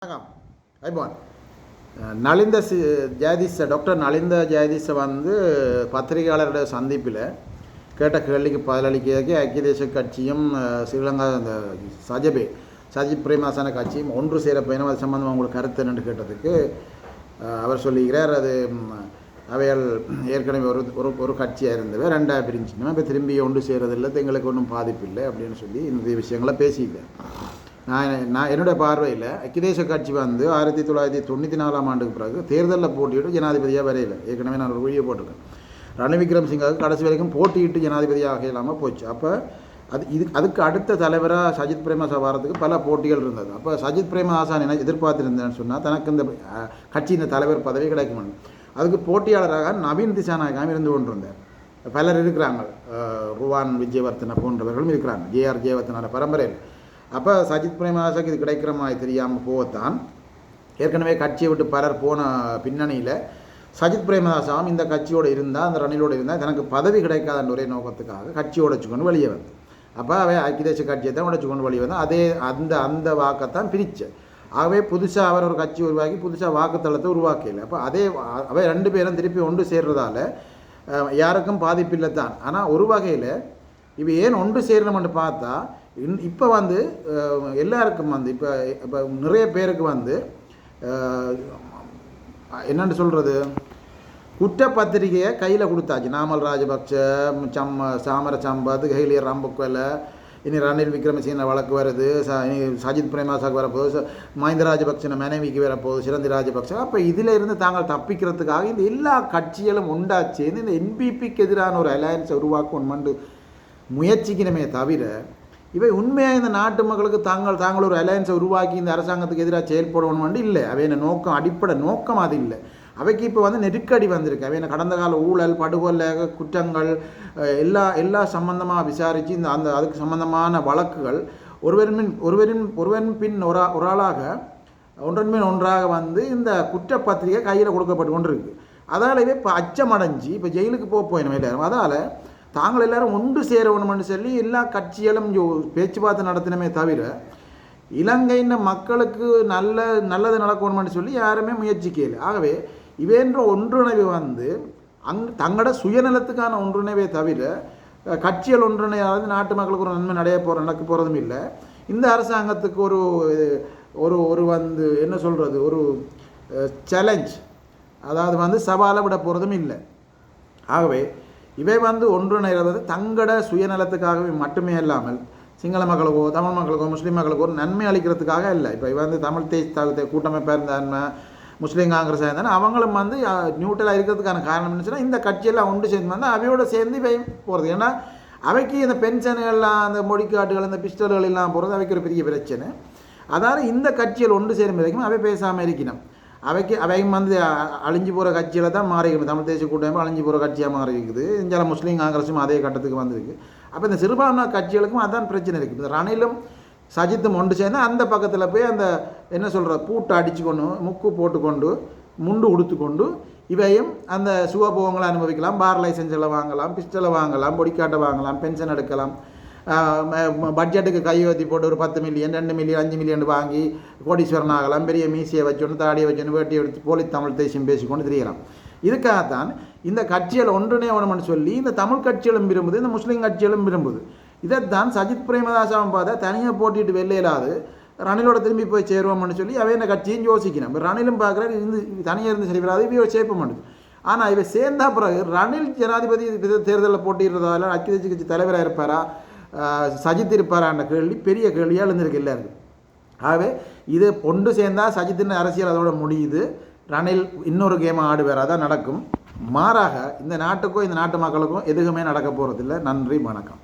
வணக்கம் ஐபான் நலிந்த ஜெயதீஷ டாக்டர் நலிந்த ஜெயதீஷ வந்து பத்திரிகையாளருடைய சந்திப்பில் கேட்ட கேள்விக்கு பதிலளிக்கிறதுக்கு ஐக்கிய தேசிய கட்சியும் ஸ்ரீலங்கா இந்த சஜித் பிரேமதாசன கட்சியும் ஒன்று சேர பயணம் அது சம்பந்தமாக உங்களுக்கு கருத்து என்னென்று கேட்டதுக்கு அவர் சொல்லுகிறார். அது அவைகள் ஏற்கனவே ஒரு கட்சியாக இருந்தவை ரெண்டாக பிரிஞ்சுக்கணும், இப்போ திரும்பி ஒன்று சேரதில்லை, எங்களுக்கு ஒன்றும் பாதிப்பு இல்லை அப்படின்னு சொல்லி இந்த விஷயங்களை பேசியிருக்கேன். நான் என்னுடைய பார்வையில் ஐக்கிய தேசிய கட்சி வந்து 1994 ஆண்டுக்கு பிறகு தேர்தலில் போட்டியிட்டு ஜனாதிபதியாக வரையில. ஏற்கனவே நான் ஒரு வீடியோ போட்டிருக்கேன். ரணில் விக்ரமசிங்காவுக்கு கடைசி வரைக்கும் போட்டியிட்டு ஜனாதிபதியாக இல்லாமல் போச்சு. அப்போ அதுக்கு அடுத்த தலைவராக சஜித் பிரேமதாச வாரத்துக்கு பல போட்டிகள் இருந்தது. அப்போ சஜித் பிரேமதாசன் என்ன எதிர்பார்த்துருந்தேன்னு சொன்னால் தனக்கு இந்த கட்சியின் தலைவர் பதவி கிடைக்கும். அதுக்கு போட்டியாளராக நவீன் திசாநாயகம் இருந்து கொண்டிருந்தார். பலர் இருக்கிறாங்க, ருவான் விஜயவர்த்தனை போன்றவர்களும் இருக்கிறாங்க, ஜேஆர் ஜெயவர்த்தனோட பரம்பரையில். அப்போ சஜித் பிரேமதாசக்கு இது கிடைக்கிற மாதிரி தெரியாமல் போகத்தான் ஏற்கனவே கட்சியை விட்டு பலர் போன பின்னணியில் சஜித் பிரேமதாசாவும் இந்த கட்சியோடு இருந்தால், அந்த ரணிலோடு இருந்தால் தனக்கு பதவி கிடைக்காத ஒரே நோக்கத்துக்காக கட்சியை உடைச்சுக்கொண்டு வெளியே வந்து, அப்போ அவை ஐக்கிய தேசிய கட்சியை தான் உடைச்சுக்கொண்டு வெளியே வந்து அதே அந்த வாக்கைத்தான் பிரிச்சு. ஆகவே புதுசாக அவர் ஒரு கட்சி உருவாக்கி புதுசாக வாக்குத்தளத்தை உருவாக்கல. அப்போ அவை ரெண்டு பேரும் திருப்பி ஒன்று சேர்றதால யாருக்கும் பாதிப்பில்லை தான். ஆனால் ஒரு வகையில் இவை ஏன் ஒன்று சேரணும்னு பார்த்தா இப்போ வந்து எல்லாருக்கும் வந்து இப்போ நிறைய பேருக்கு வந்து என்னென்னு சொல்கிறது, குற்றப்பத்திரிகையை கையில் கொடுத்தாச்சு. நாமல் ராஜபக்ச, சாமர சம்பத், ஹெய்லியர் ரம்புக்வலை, இனி ரணில் விக்ரமசிங்க வழக்கு வருது, இனி சஜித் பிரேமதாசாவுக்கு வரப்போகுது, மஹிந்த ராஜபக்சன மனைவிக்கு வரப்போகுது, சிரந்தி ராஜபக்ச. அப்போ இதில் இருந்து தாங்கள் தப்பிக்கிறதுக்காக இந்த எல்லா கட்சிகளும் உண்டாச்சு இந்த என்பிபிக்கு எதிரான ஒரு அலையன்ஸை உருவாக்கணுமென்று முயற்சிக்கணுமே தவிர இவை உண்மையாக இந்த நாட்டு மக்களுக்கு தாங்கள் ஒரு அலையன்ஸை உருவாக்கி இந்த அரசாங்கத்துக்கு எதிராக செயல்படணும் இல்லை. அவைய நோக்கம், அடிப்படை நோக்கம் அது இல்லை. அவைக்கு இப்போ வந்து நெருக்கடி வந்திருக்கு. அவைய கடந்த கால ஊழல், படுகொலை, குற்றங்கள் எல்லா சம்பந்தமாக விசாரித்து இந்த அதுக்கு சம்பந்தமான வழக்குகள் ஒருவரின் பின் ஒரு ஆளாக ஒன்றன் பின் ஒன்றாக வந்து இந்த குற்றப்பத்திரிகை கையில் கொடுக்கப்பட்டு கொண்டு இருக்குது. அதாலவே இப்போ அச்சமடைஞ்சு இப்போ ஜெயிலுக்கு போயிடும் எல்லாரும். அதால் தாங்கள் எல்லாரும் ஒன்று சேரணும்னு சொல்லி எல்லா கட்சிகளும் பேச்சுவார்த்தை நடத்தினமே தவிர இலங்கையின் மக்களுக்கு நல்லது நடக்கணும்னு சொல்லி யாருமே முயற்சிக்கல. ஆகவே இவேன்ற ஒன்றிணைவு வந்து தங்களோட சுயநலத்துக்கான ஒன்றிணைவே தவிர கட்சிகள் ஒன்றிணையாவது நாட்டு மக்களுக்கு ஒரு நன்மை நடக்க போகிறதும் இல்லை. இந்த அரசாங்கத்துக்கு ஒரு வந்து என்ன சொல்கிறது, ஒரு சேலஞ்ச், அதாவது வந்து சவாலை விட போகிறதும் இல்லை. ஆகவே இவை வந்து ஒன்றிணைவது தங்களோட சுயநலத்துக்காகவே மட்டுமே இல்லாமல் சிங்கள மக்களுக்கோ தமிழ் மக்களுக்கோ முஸ்லீம் மக்களுக்கோ ஒரு நன்மை அளிக்கிறதுக்காக இல்லை. இப்போ வந்து தமிழ் தேசிய கூட்டமைப்பாக இருந்தாருன்னா முஸ்லீம் காங்கிரஸாக இருந்தாலும் அவங்களும் வந்து நியூட்ரலாக இருக்கிறதுக்கான காரணம் என்னச்சுன்னா இந்த கட்சியெல்லாம் ஒன்று சேர்ந்து வந்து அவையோடு சேர்ந்து இவை போகிறது. ஏன்னா அவைக்கு இந்த பென்ஷனுகள்லாம், அந்த மொழிக்காட்டுகள், இந்த பிஸ்டல்கள் எல்லாம் போகிறது அவைக்கு ஒரு பெரிய பிரச்சனை. அதாவது இந்த கட்சிகள் ஒன்று சேரும் வரைக்கும் அவை பேசாமல் இருக்கணும். அவையும் வந்து அழிஞ்சு போகிற கட்சியில் தான் மாறிக்கணும். தமிழ் தேசிய கூட்டமைப்பு அழிஞ்சு போகிற கட்சியாக மாறி இருக்குது. இந்தியா முஸ்லீம் காங்கிரஸும் அதே கட்டத்துக்கு வந்திருக்கு. அப்போ இந்த சிறுபான்மை கட்சிகளுக்கும் அதான் பிரச்சனை இருக்குது. இந்த ரணிலும் சஜித்தும் ஒன்று சேர்ந்து அந்த பக்கத்தில் போய் அந்த என்ன சொல்கிற பூட்டை அடிச்சுக்கொண்டு முக்கு போட்டுக்கொண்டு முண்டு உடுத்துக்கொண்டு இவையும் அந்த சுகபோகங்களை அனுபவிக்கலாம், பார் லைசன்ஸில் வாங்கலாம், பிஸ்டலை வாங்கலாம், பொடிக்காட்டை வாங்கலாம், பென்ஷன் எடுக்கலாம், பட்ஜெட்டுக்கு கையெழுத்தி போட்டு ஒரு 10 மில்லியன் 2 மில்லியன் 5 மில்லியன் வாங்கி கோடீஸ்வரன் ஆகலாம், பெரிய மீசியை வச்சோன்னு தாடியை வச்சோன்னு வேட்டி எடுத்து போலி தமிழ் தேசியம் பேசிக்கொண்டு தெரியலாம். இதுக்காகத்தான் இந்த கட்சிகள் ஒன்றுனே வேணும்னு சொல்லி இந்த தமிழ் கட்சிகளும் விரும்புது, இந்த முஸ்லீம் கட்சிகளும் விரும்புது. இதைத்தான் சஜித் பிரேமதாசாவும் பார்த்தா தனியாக போட்டிட்டு வெளியிலாது ரணிலோட திரும்பி போய் சேருவோம்னு சொல்லி அவை இந்த கட்சியும் யோசிக்கணும். இப்போ ரணிலும் பார்க்குறாரு தனியாக இருந்து சரி வராது, இவையோ சேர்ப்ப மாட்டேது. ஆனால் இவை சேர்ந்தா பிறகு ரணில் ஜனாதிபதி தேர்தலில் போட்டிடுறதால ஐக்கிய தேசிய கட்சி தலைவராக இருப்பாரா, சஜித் இருப்பாரான்ற கேள்வி பெரிய கேள்வியாக எழுந்திருக்கு எல்லாருக்கும். ஆகவே இது ஒன்று சேர்ந்தால் சஜித்தின் அரசியல் அதோட முடியுது, ரணில் இன்னொரு கேமாக ஆடுவார், அதான் நடக்கும். மாறாக இந்த நாட்டுக்கும் இந்த நாட்டு மக்களுக்கும் எதுவுமே நடக்க போகிறதில்லை. நன்றி, வணக்கம்.